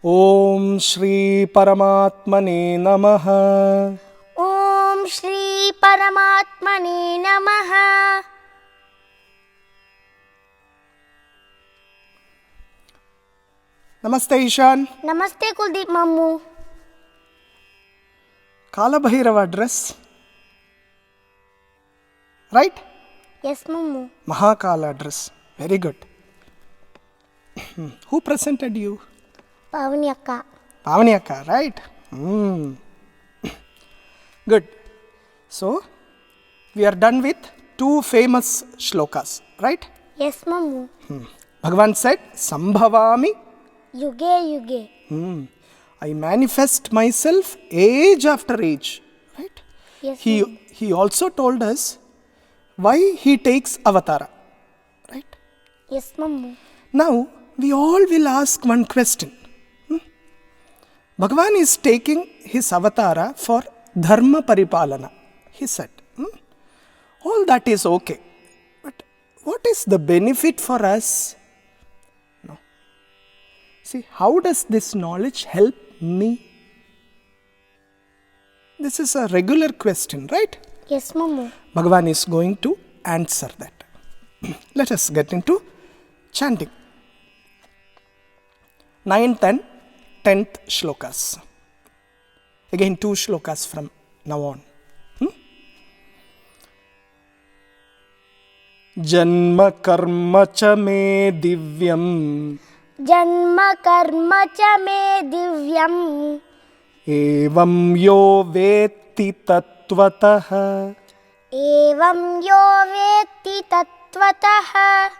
ओम श्री परमात्मने नमः। ओम श्री परमात्मने नमः। नमस्ते ईशान। नमस्ते Kuldeep Mammu. Kalbhairav dress, right? Yes Mammu. Mahakala dress, very good. Who presented you? पावनी अक्का। Pavani akka, right? Good. So we are done with two famous shlokas, right? Yes Mamu. Bhagavan said, Sambhavami, युगे युगे। I manifest myself age after age, right? Yes He also told us why he takes avatara, right? Yes Mamu. Now we all will ask one question. Bhagavan is taking his avatara for dharma paripalana, he said. All that is okay, but what is the benefit for us? No. See, how does this knowledge help me? This is a regular question, right? Yes Mamu. Bhagavan is going to answer that. Let us get into chanting. 9th and 10th shlokas. Again, two shlokas from now on. Janma karma cha me divyam. जन्म कर्म च मे दिव्यम्। Evam yo vetti tatvatah. एवं यो वेत्ति तत्त्वतः।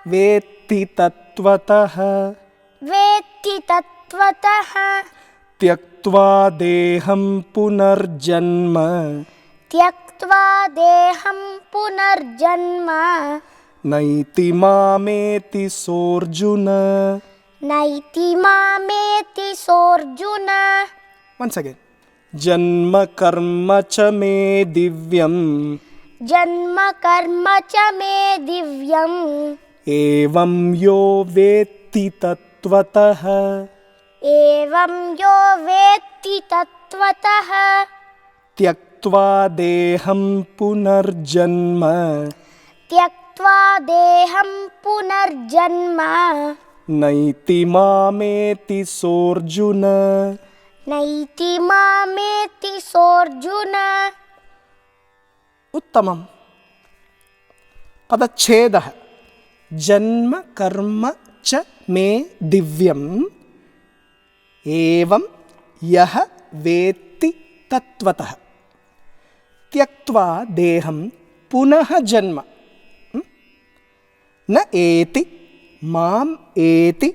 Vetti tatvatah. वेत्ति तत्त्वतः। Tyaktva deham punarjanma. त्यक्त्वा देहं पुनर्जन्म। Naiti mameti sorjuna. नैति मामेति सोऽर्जुन। Once again. Janma karma cha me divyam. जन्म कर्म च मे दिव्यम्। Evam yo vetti tatvatah. एवं यो वेत्ति तत्त्वतः। Tyaktva deham punarjanma. त्यक्त्वा देहं पुनर्जन्म। Naiti mameti sorjuna. नैति मामेति सोऽर्जुन। Uttamam. Padachhedah. Janma karma cha me divyam. Evam yaha vetti tatvatah. Tyaktva deham punaha janma. Na eti mam eti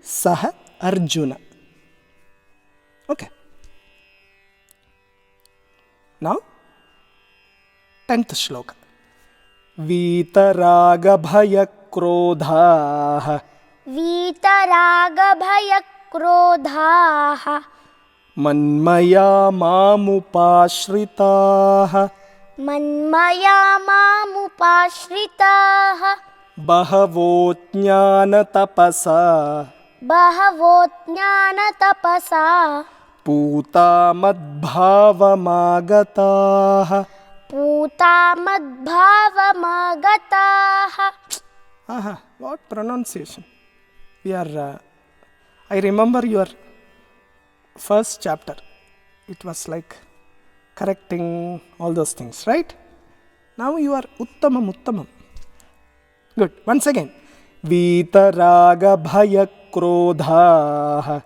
saha arjuna. Okay. Now 10th shloka. Vitaraga bhaya krodhaah. वीतराग भय क्रोधाः। Manmaya mamupashritaah. मन्मया मामुपाश्रिताः। Bahavo jnana tapasa. बहवो ज्ञानतपसा। Puta madbhavamagataah. पूता मद्भावमागताः। Aha, what pronunciation? We are, I remember your first chapter. It was like correcting all those things, right? Now you are uttamam. Good. Once again. Vitaraga bhaya krodhaah.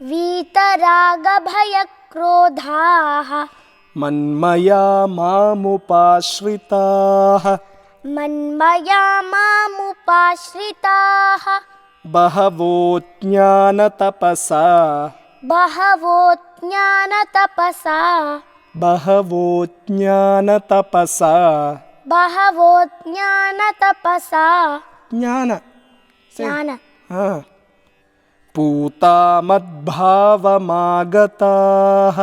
वीतराग भय क्रोधाः। Manmaya mamupashritaah. मन्मया मामुपाश्रिताः। Bahavo jnana tapasa. बहवो ज्ञानतपसा। Bahavo jnana tapasa. बहवो ज्ञानतपसा। Jnana. ज्ञान। Puta madbhavamagataah.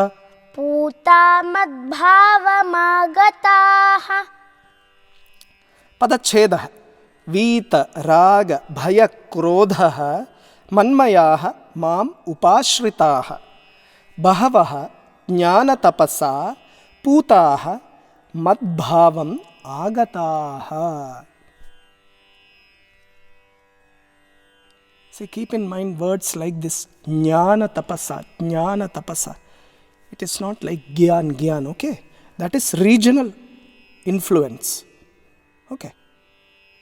पूता मद्भावमागताः। Padachhedah. Vita raga bhaya krodhaah. Manmayaah mam upashritaha bahavaha jnanatapasa putaha madbhavam agataha. See, keep in mind words like this, jnana tapasa, jnana tapasa. It is not like gyan, okay? That is regional influence, okay?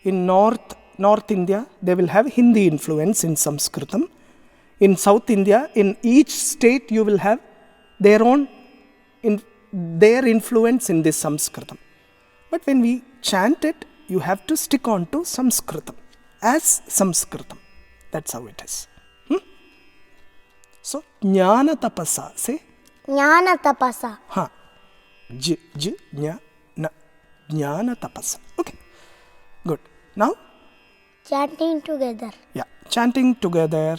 In North India, they will have Hindi influence in Sanskritam. In South India, in each state, you will have their own, their influence in this Sanskritam. But when we chant it, you have to stick on to Sanskritam, as Sanskritam. That's how it is. So, jnana tapasa, say. Jnana tapasa. Jnana tapasa. Okay, good. Now? Chanting together. Yeah, chanting together.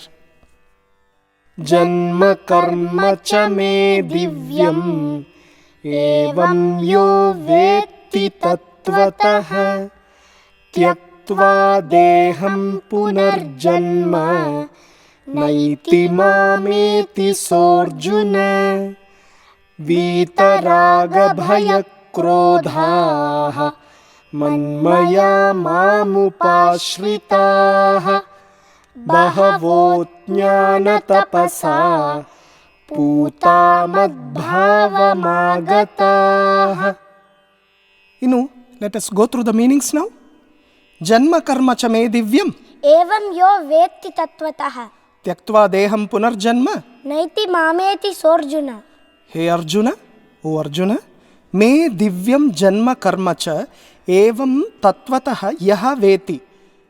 Janma karma cha me divyam evam yo vetti tattvataha tyaktva deham punarjanma naiti mameti sorjuna vitaraga bhaya krodhaha manmaya mamupashritaha bahavo jnana tapasa puta madbhavamagataha. Let us go through the meanings now. Janma karma cha me divyam Evam yo vetti tattvataha tyaktva deham punarjanma naiti mameti sorjuna. Hey Arjuna, O Arjuna, me divyam janma karma cha evam tattvataha yaha veti.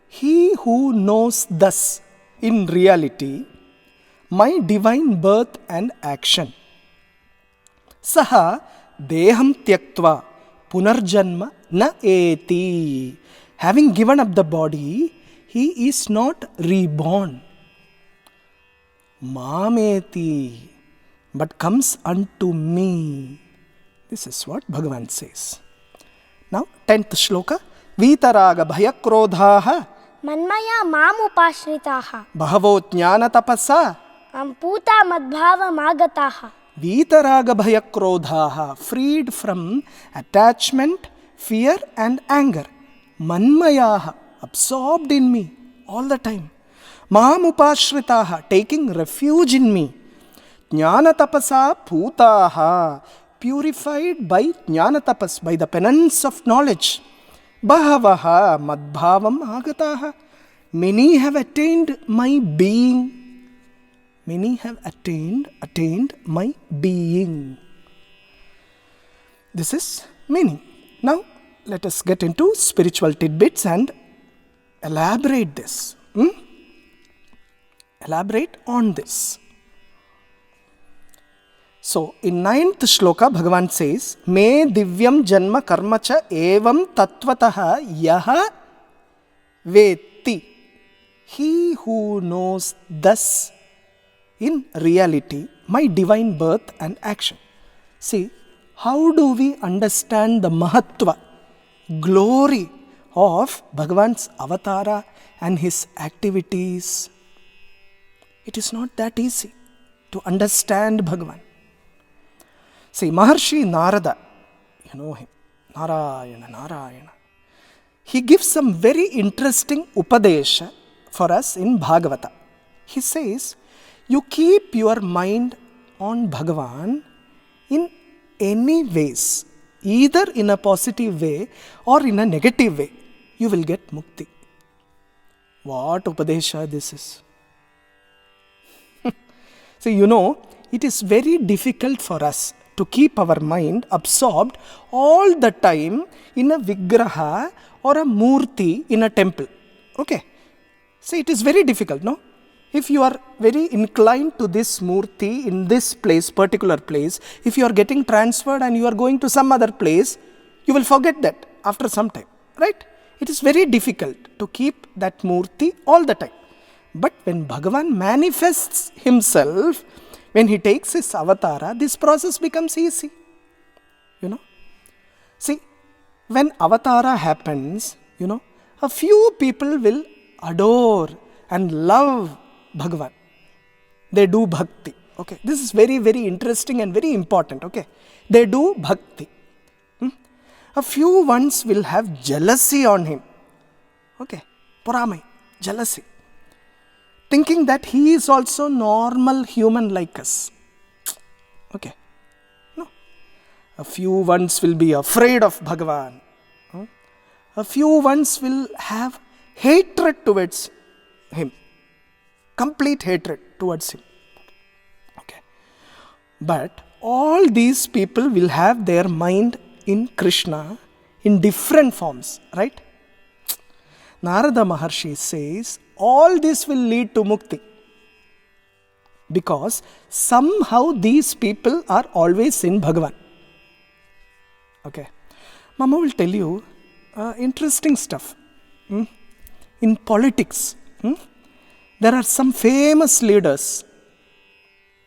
He who knows thus, in reality, my divine birth and action. Saha deham tyaktva punarjanma na eti. Having given up the body, he is not reborn. Mameti, but comes unto me. This is what Bhagavan says. Now, 10th shloka. Vitaraga bhaya krodhaha Manmaya mamupashritaha bahavo jnana tapasa Puta madbhavamagataha. Vitaraga bhaya krodhaha, freed from attachment, fear and anger. Manmayaha, absorbed in me all the time. Mamupashritaha, taking refuge in me. Jnana tapasa putaha, purified by jnana tapas, by the penance of knowledge. Bahavaha madbhavam agataha, many have attained my being. Many have attained my being. This is meaning. Now, let us get into spiritual tidbits and elaborate this. Elaborate on this. So, in 9th shloka, Bhagavan says, Me divyam janma karma cha evam tattvataha yaha veti. He who knows thus, in reality, my divine birth and action. See, how do we understand the mahatva, glory of Bhagavan's avatara and his activities? It is not that easy to understand Bhagavan. See, Maharshi Narada, you know him, Narayana. He gives some very interesting upadesha for us in Bhagavata. He says, you keep your mind on Bhagavan in any ways, either in a positive way or in a negative way, you will get mukti. What upadesha this is? See, it is very difficult for us to keep our mind absorbed all the time in a vigraha or a murti in a temple. Okay. See, it is very difficult, no? If you are very inclined to this murti in this place, particular place, if you are getting transferred and you are going to some other place, you will forget that after some time, right? It is very difficult to keep that murti all the time. But when Bhagavan manifests himself, when he takes his avatara, this process becomes easy. See, when avatara happens, a few people will adore and love Bhagavan. they do bhakti. Okay, this is very, very interesting and very important. Okay, they do bhakti. A few ones will have jealousy on him. Okay, poramai, jealousy. Thinking that he is also normal human like us. Okay, no. A few ones will be afraid of Bhagavan. A few ones will have hatred towards him. Complete hatred towards him. Okay. But all these people will have their mind in Krishna in different forms, right? Narada Maharshi says, all this will lead to mukti. Because somehow these people are always in Bhagavan. Okay. Mama will tell you interesting stuff. In politics, there are some famous leaders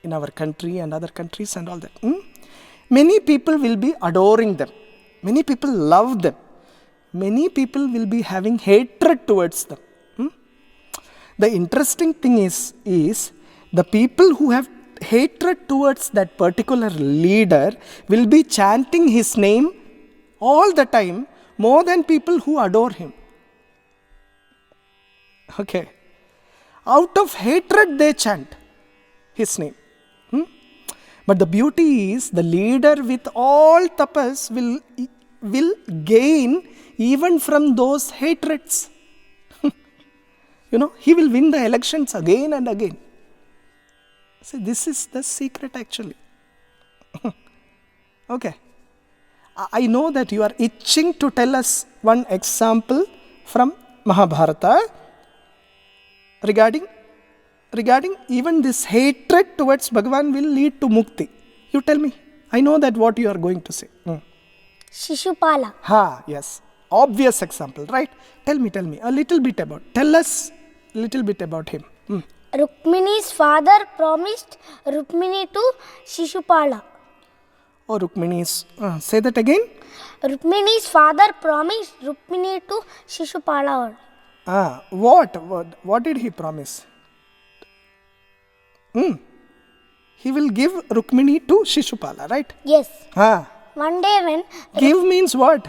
in our country and other countries and all that. Many people will be adoring them. Many people love them. Many people will be having hatred towards them. The interesting thing is the people who have hatred towards that particular leader will be chanting his name all the time more than people who adore him. Okay. Out of hatred they chant his name. But the beauty is the leader with all tapas will gain even from those hatreds. He will win the elections again and again. See, this is the secret actually. Okay. I know that you are itching to tell us one example from Mahabharata regarding even this hatred towards Bhagavan will lead to mukti. You tell me. I know that what you are going to say. Shishupala. Yes. Obvious example, right? Tell me a little bit about. Tell us a little bit about him. Rukmini's father promised Rukmini to Shishupala. Oh, Rukmini's. Say that again. Rukmini's father promised Rukmini to Shishupala. What did he promise? He will give Rukmini to Shishupala, right? Yes. One day when... Give means what?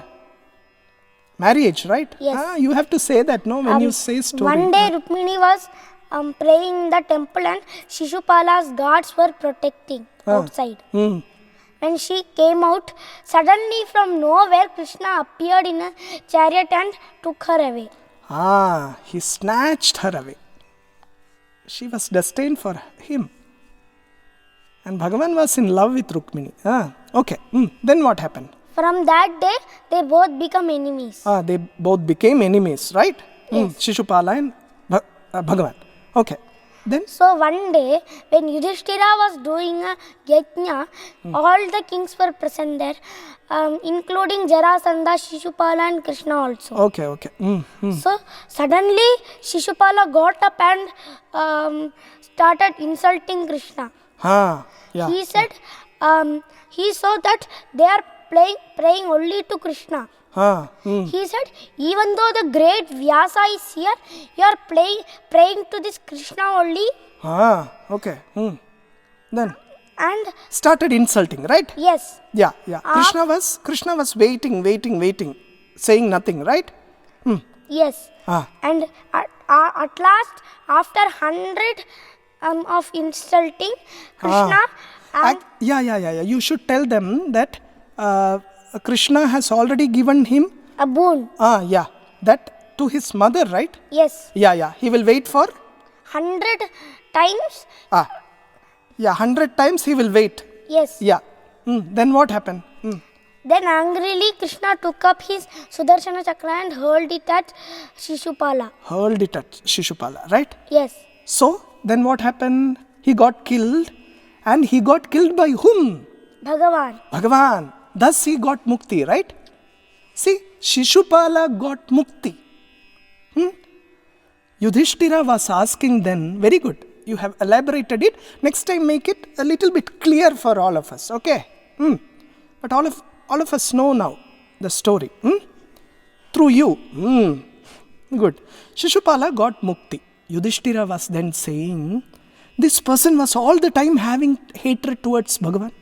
Marriage, right? Yes. You have to say that, no? When you say story. One day Rukmini was praying in the temple and Shishupala's guards were protecting outside. When she came out, suddenly from nowhere Krishna appeared in a chariot and took her away. He snatched her away. She was destined for him. And Bhagavan was in love with Rukmini. Okay. Then what happened? From that day, they both become enemies. They both became enemies, right? Yes. Shishupala and Bhagavan. Okay. Then? So one day, when Yudhishthira was doing a yajna, all the kings were present there, including Jarasandha, Shishupala and Krishna also. Okay. So suddenly, Shishupala got up and started insulting Krishna. Yeah. He said, he saw that they are praying only to Krishna. He said, even though the great Vyasa is here, you are praying to this Krishna only. Okay. Then? And started insulting, right? Yes. Yeah. Krishna was waiting, saying nothing, right? Yes. And at last, after 100 of insulting, Krishna... Yeah. You should tell them that Krishna has already given him a boon. That to his mother, right? Yes. Yeah. He will wait for 100 times. 100 times he will wait. Yes. Yeah. Then what happened? Then angrily Krishna took up his Sudarshana Chakra and hurled it at Shishupala. Right? Yes. So, then what happened? He got killed. And he got killed by whom? Bhagavan. Thus he got mukti, right? See, Shishupala got mukti. Yudhishthira was asking then, very good, you have elaborated it. Next time make it a little bit clear for all of us, okay? But all of us know now the story. Through you. Good. Shishupala got mukti. Yudhishthira was then saying This person was all the time having hatred towards Bhagavan.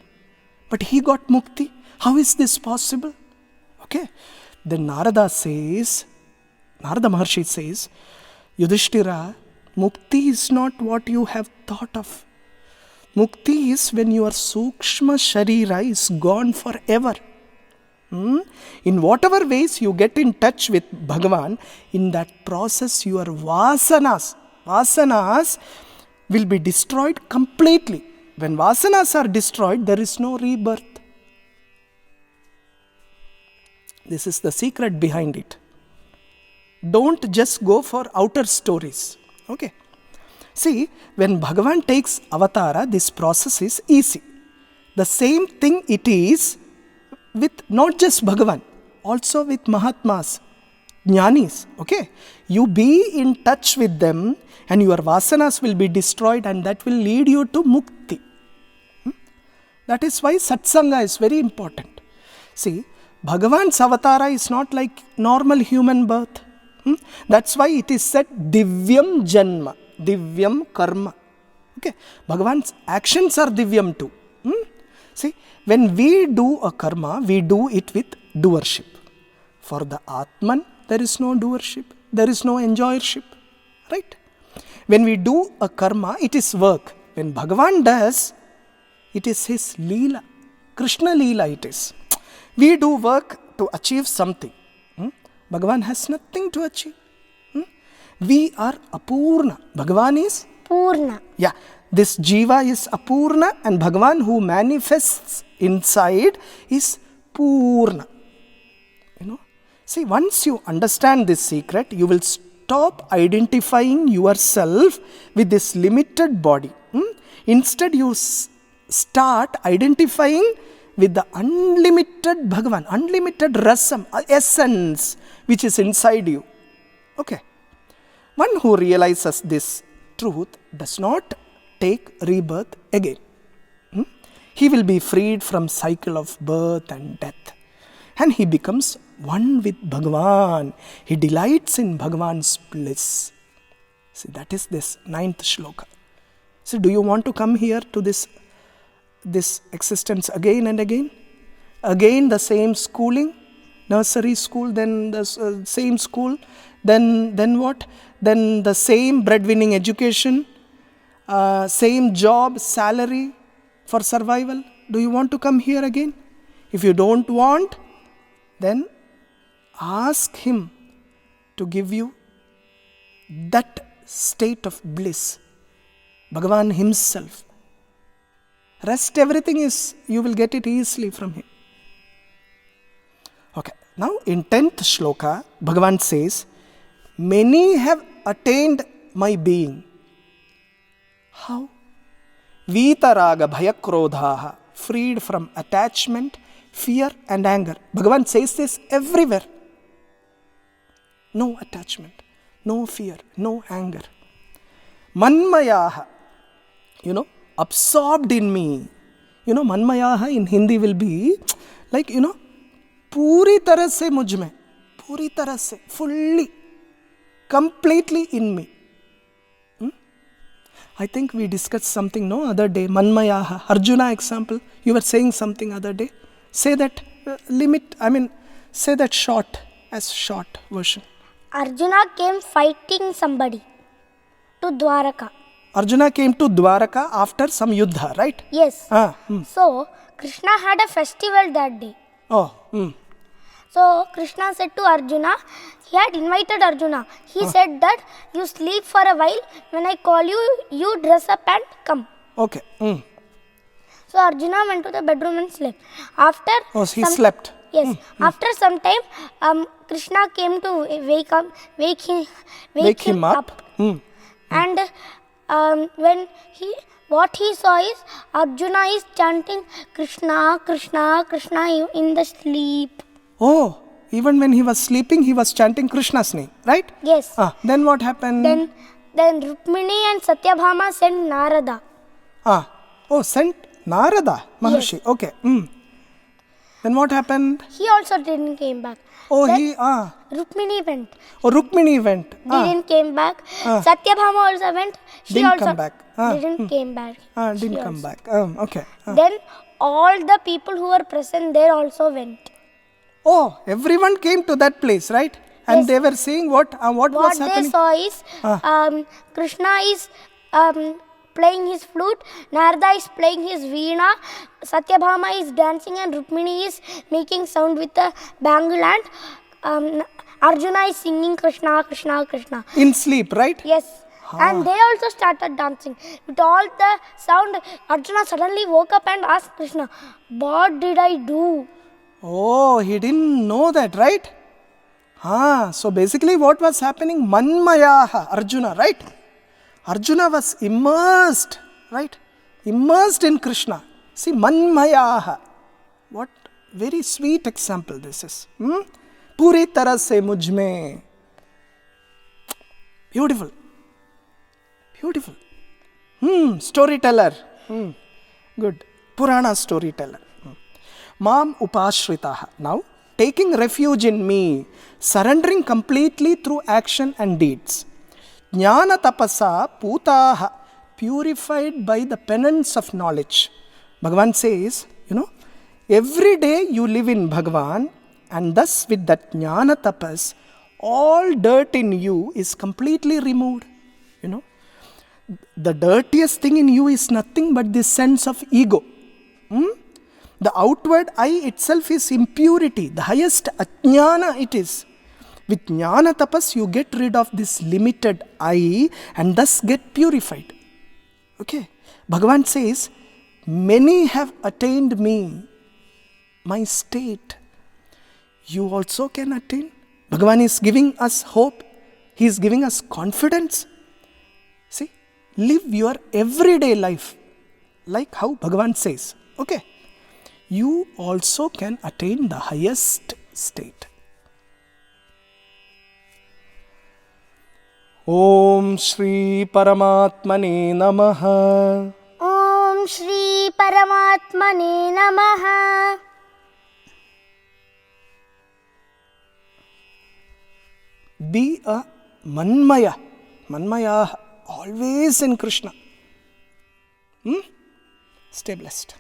But he got mukti. How is this possible? Okay. Then Narada Maharshi says, Yudhishthira, mukti is not what you have thought of. Mukti is when your sukshma sharira is gone forever. In whatever ways you get in touch with Bhagavan, in that process your vasanas will be destroyed completely. When vasanas are destroyed, there is no rebirth. This is the secret behind it. Don't just go for outer stories. Okay. See, when Bhagavan takes avatara, this process is easy. The same thing it is with not just Bhagavan, also with Mahatmas, Jnanis. Okay. You be in touch with them and your vasanas will be destroyed and that will lead you to mukti. That is why satsanga is very important. See, Bhagavan's avatara is not like normal human birth. That's why it is said divyam janma, divyam karma. Okay, Bhagavan's actions are divyam too. See, when we do a karma, we do it with doership. For the Atman, there is no doership, there is no enjoyership. Right? When we do a karma, it is work. When Bhagavan does, it is his Leela. Krishna Leela it is. We do work to achieve something. Bhagavan has nothing to achieve. We are apurna. Bhagavan is Purna. Yeah. This jiva is apurna and Bhagavan who manifests inside is purna. See, once you understand this secret, you will stop identifying yourself with this limited body. Instead, you start identifying with the unlimited Bhagavan, unlimited rasam, essence, which is inside you. Okay. One who realizes this truth does not take rebirth again. He will be freed from cycle of birth and death. And he becomes one with Bhagavan. He delights in Bhagavan's bliss. See, that is this 9th shloka. So, do you want to come here to this existence again and again? Again the same schooling, nursery school, then the same school, then what? Then the same breadwinning education, same job, salary for survival. Do you want to come here again? If you don't want, then ask him to give you that state of bliss. Bhagavan himself. Rest everything is, you will get it easily from him. Okay. Now in 10th shloka, Bhagavan says, many have attained my being. How? Vitaraga bhayakrodhaha, freed from attachment, fear and anger. Bhagavan says this everywhere. No attachment, no fear, no anger. Manmayaha, absorbed in me. Manmayaha in Hindi will be like, puri tarah se mujh mein, puri tarah se, fully, completely in me. I think we discussed something other day. Manmayaha, Arjuna example. You were saying something other day. Say that say that short version. Arjuna came fighting somebody to Dwaraka. Arjuna came to Dwaraka after some yuddha, right? Yes. So, Krishna had a festival that day. So, Krishna said to Arjuna, he had invited Arjuna. He said that you sleep for a while. When I call you, you dress up and come. Okay. So, Arjuna went to the bedroom and slept. He slept. Yes. After some time, Krishna came to wake him up. And when what he saw is Arjuna is chanting Krishna, Krishna, Krishna in the sleep. Oh, even when he was sleeping, he was chanting Krishna's name, right? Yes. Then what happened? Then Rukmini and Satyabhama sent Narada. Sent Narada Maharshi. Yes. Okay. Then what happened? He also didn't came back. Oh, Rukmini went. Oh, Rukmini went. Didn't came back. Satyabhama also went. She Didn't also come back. didn't came back. Didn't She come also. back. Okay. Then all the people who were present there also went. Oh, everyone came to that place, right? And Yes. they were saying what was What they happening? saw is Krishna is playing his flute, Narada is playing his veena, Satyabhama is dancing, and Rukmini is making sound with the bangle, and Arjuna is singing Krishna, Krishna, Krishna. In sleep, right? Yes. And they also started dancing. With all the sound, Arjuna suddenly woke up and asked Krishna, "What did I do?" Oh, he didn't know that, right? So basically what was happening? Manmayaha, Arjuna, right? Arjuna was immersed, right? Immersed in Krishna. See, Manmayaha. What very sweet example this is. Puri tarah se mujhme. Beautiful. Beautiful. Storyteller. Good. Purana storyteller. Mam upashritaha. Now, taking refuge in me, surrendering completely through action and deeds. Jnana tapasa putaha, purified by the penance of knowledge. Bhagavan says, every day you live in Bhagavan, and thus with that jnana tapas, all dirt in you is completely removed. The dirtiest thing in you is nothing but this sense of ego. The outward I itself is impurity, the highest ajnana it is. With jnana tapas, you get rid of this limited I and thus get purified. Okay. Bhagavan says, many have attained me, my state. You also can attain. Bhagavan is giving us hope. He is giving us confidence. See, live your everyday life like how Bhagavan says. Okay. You also can attain the highest state. Om Shri Paramatmane Namaha. Om Shri Paramatmane Namaha. Be a Manmaya. Manmaya, always in Krishna. Stay blessed.